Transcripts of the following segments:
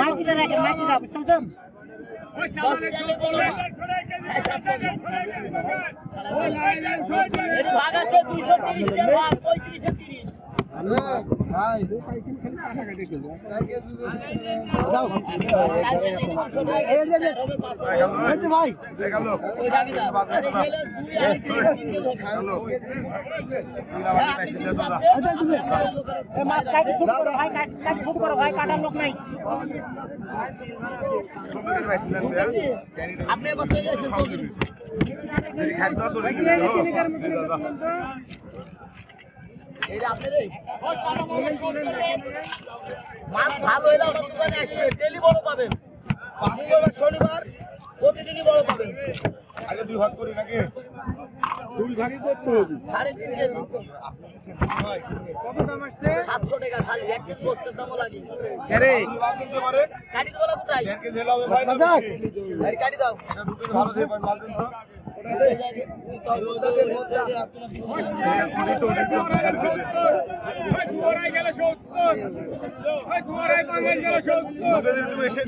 মাটিটা রাখেন, মাটিটা বুঝতেছেন? ভাগ আছে 230 ভাগ 3530। কাটার লোক নাই আপনি ভালো হলে আমার দোকানে আসবে, ডেলি বড় পাবেন। শনিবার প্রতিদিনই বড় পাবেন। আগে 2 ভাগ করি নাকি? 2 ভাগই করতে হবে। 3.5 কেজি। কত দাম আসছে? 700 টাকা খালি, এক কেজি গোস্তের দামও লাগে। আরে দিতে পারে? কাটি দেবো না কোথায়? 1 কেজি হলে হবে ভাই না? আরে কাটি দাও। এটা দুটো ভালো দিয়ে পান মাল দিন তো।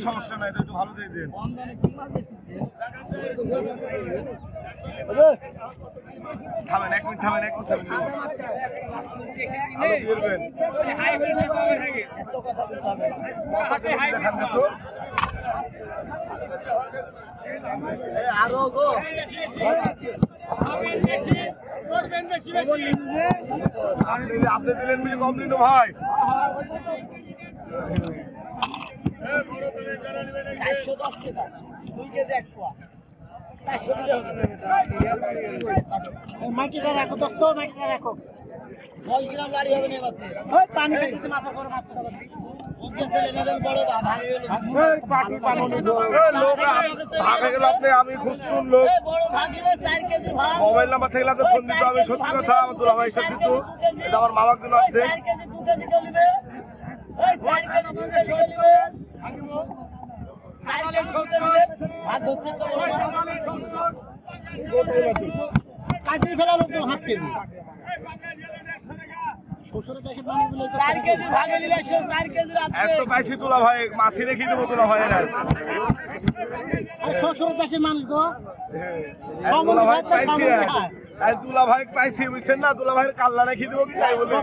সমস্যা নাই, একটু ভালো দিয়ে দিন। থামেন 1 মিনিট, থামেন 1 মিনিট থামেন। দেখান তো আরো গো আপনি দিলেন মিলে কমপ্লিট ভাই। 410 টাকা 2 কেজি 1 পোয়া। মাটিটা রাখো দোস্ত, মাটিটা রাখো। 10 গ্রাম লাড়ি হবে না মাছে। ওই পানি খাইতেছে মাছ আছে, মাছ কথা বলছি। ওকে ছেলে নেন বড় ভাগ হয়ে গেল। এই পাটি বানানো লোক ভাগ হয়ে গেল। আমি খুঁজছুন লোক বড় ভাগ হলে 4 কেজি ভাগ। মোবাইল নাম্বার থেকে আপনি ফোন দিতে হবে। সত্যি কথা আমার দুলা ভাই সাথে দিত, এটা আমার মা বাবা দিল আছে। 4 কেজি 2 কেজি কেউ নিবে? ওই 4 কেজি 2 কেজি কেউ নিবে? 4 কেজি 2 কেজি নিবে? ভাগ ধরতে তো কাটি ফেলা লোক 7 কেজি। 4 কেজি ভাগে নিলে 4 কেজি আছে। এত পাইছি দুলা ভাই, মাছি রেখে দেবো দুলা ভাই। আর শ্বশুর দেশের মানুষ গো দুলা ভাই পাইছি, দুলা ভাই পাইছি বুঝছেন না? দুলা ভাইয়ের কাল্লা রেখে দেবো কি তাই বলে।